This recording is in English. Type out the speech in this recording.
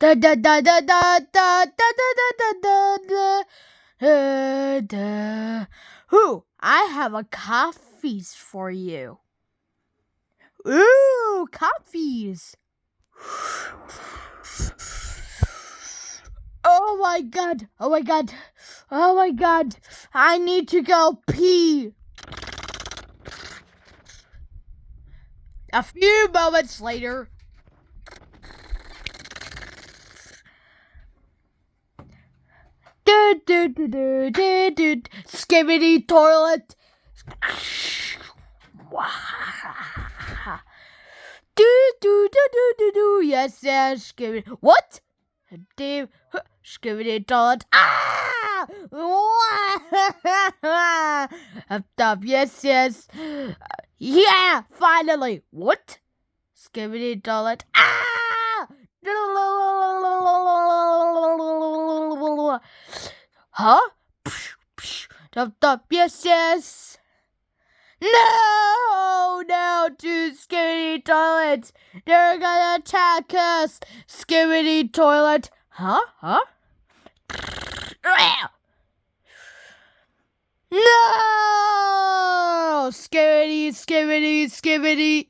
Da da da da da da da da da da da da. Ooh, I have a coffees for you. Ooh, coffees. Oh my god. Oh my god. Oh my god. I need to go pee. A few moments later. Skibidi toilet. Yes, skibidi. What? Skibidi toilet. Up, yes. Yeah, finally. What? Skibidi toilet. Huh? Up, yes. No, to Skibidi toilets. They're gonna attack us. Skibidi toilet. Huh? No! Skibidi.